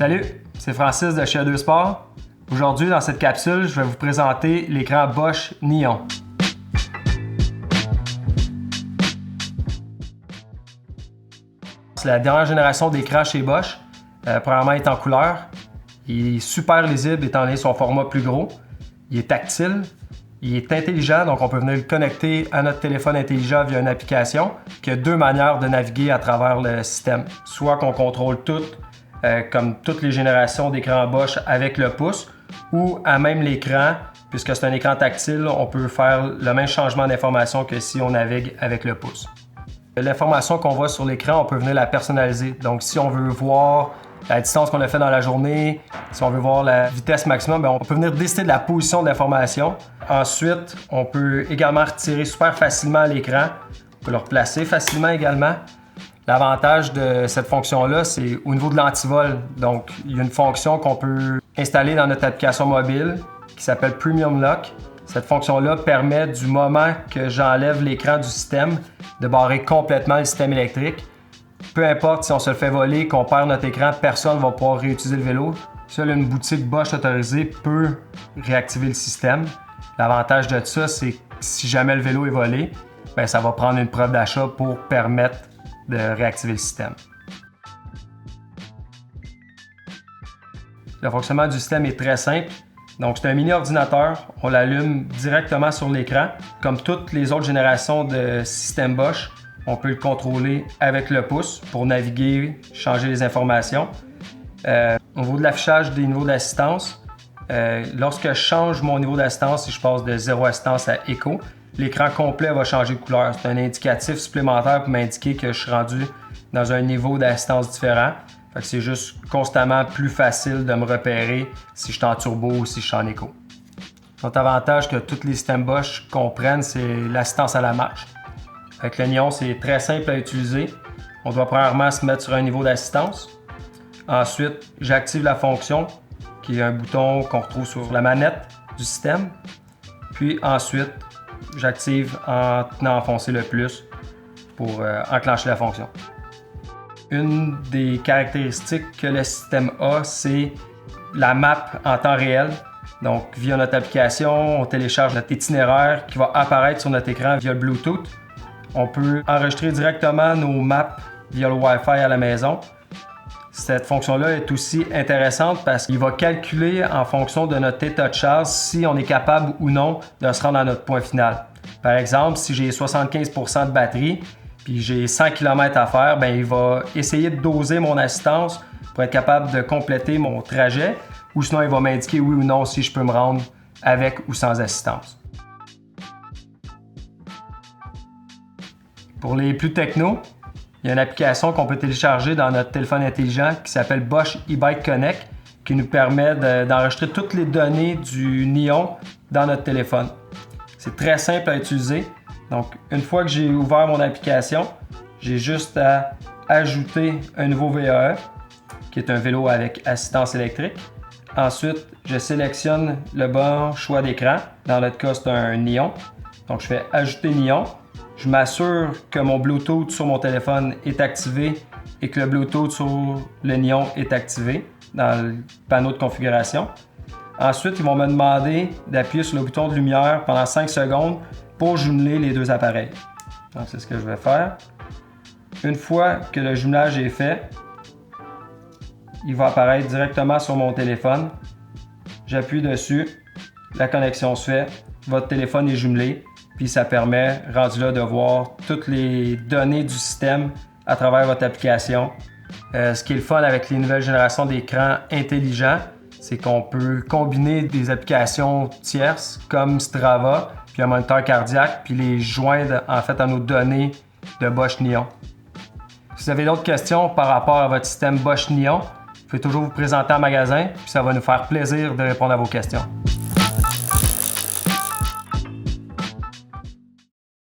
Salut, c'est Francis de chez A2 Sport. Aujourd'hui, dans cette capsule, je vais vous présenter l'écran Bosch Nion. C'est la dernière génération d'écran chez Bosch. Premièrement, il est en couleur. Il est super lisible étant donné son format plus gros. Il est tactile. Il est intelligent, donc on peut venir le connecter à notre téléphone intelligent via une application qui a deux manières de naviguer à travers le système. Soit qu'on contrôle tout, comme toutes les générations d'écran Bosch avec le pouce, ou à même l'écran, puisque c'est un écran tactile, on peut faire le même changement d'information que si on navigue avec le pouce. L'information qu'on voit sur l'écran, on peut venir la personnaliser. Donc si on veut voir la distance qu'on a fait dans la journée, si on veut voir la vitesse maximum, on peut venir décider de la position de l'information. Ensuite, on peut également retirer super facilement l'écran. On peut le replacer facilement également. L'avantage de cette fonction-là, c'est au niveau de l'antivol. Donc, il y a une fonction qu'on peut installer dans notre application mobile qui s'appelle Premium Lock. Cette fonction-là permet, du moment que j'enlève l'écran du système, de barrer complètement le système électrique. Peu importe si on se le fait voler, qu'on perd notre écran, personne ne va pouvoir réutiliser le vélo. Seule une boutique Bosch autorisée peut réactiver le système. L'avantage de ça, c'est que si jamais le vélo est volé, ça va prendre une preuve d'achat pour permettre de réactiver le système. Le fonctionnement du système est très simple. Donc, c'est un mini-ordinateur. On l'allume directement sur l'écran. Comme toutes les autres générations de système Bosch, on peut le contrôler avec le pouce pour naviguer, changer les informations. Au niveau de l'affichage des niveaux d'assistance, lorsque je change mon niveau d'assistance, si je passe de 0 assistance à Eco, l'écran complet va changer de couleur. C'est un indicatif supplémentaire pour m'indiquer que je suis rendu dans un niveau d'assistance différent. Fait que c'est juste constamment plus facile de me repérer si je suis en turbo ou si je suis en Eco. L'autre avantage que tous les systèmes Bosch comprennent, c'est l'assistance à la marche. Avec le Nion, c'est très simple à utiliser. On doit premièrement se mettre sur un niveau d'assistance. Ensuite, j'active la fonction, qui est un bouton qu'on retrouve sur la manette du système. Puis ensuite, j'active en tenant enfoncé le plus pour enclencher la fonction. Une des caractéristiques que le système a, c'est la map en temps réel. Donc, via notre application, on télécharge notre itinéraire qui va apparaître sur notre écran via le Bluetooth. On peut enregistrer directement nos maps via le Wi-Fi à la maison. Cette fonction-là est aussi intéressante parce qu'il va calculer en fonction de notre état de charge si on est capable ou non de se rendre à notre point final. Par exemple, si j'ai 75% de batterie puis j'ai 100 km à faire, il va essayer de doser mon assistance pour être capable de compléter mon trajet ou sinon il va m'indiquer oui ou non si je peux me rendre avec ou sans assistance. Pour les plus techno, il y a une application qu'on peut télécharger dans notre téléphone intelligent qui s'appelle Bosch e-Bike Connect qui nous permet d'enregistrer toutes les données du Nion dans notre téléphone. C'est très simple à utiliser. Donc, une fois que j'ai ouvert mon application, j'ai juste à ajouter un nouveau VAE qui est un vélo avec assistance électrique. Ensuite, je sélectionne le bon choix d'écran. Dans notre cas, c'est un Nion. Donc, je fais ajouter Nion. Je m'assure que mon Bluetooth sur mon téléphone est activé et que le Bluetooth sur le Nion est activé dans le panneau de configuration. Ensuite, ils vont me demander d'appuyer sur le bouton de lumière pendant 5 secondes pour jumeler les deux appareils. Donc, c'est ce que je vais faire. Une fois que le jumelage est fait, il va apparaître directement sur mon téléphone. J'appuie dessus, la connexion se fait, votre téléphone est jumelé. Puis ça permet, rendu là, de voir toutes les données du système à travers votre application. Ce qui est le fun avec les nouvelles générations d'écrans intelligents, c'est qu'on peut combiner des applications tierces comme Strava, puis un moniteur cardiaque, puis les joindre en fait à nos données de Bosch Nion. Si vous avez d'autres questions par rapport à votre système Bosch Nion, vous pouvez toujours vous présenter en magasin, puis ça va nous faire plaisir de répondre à vos questions.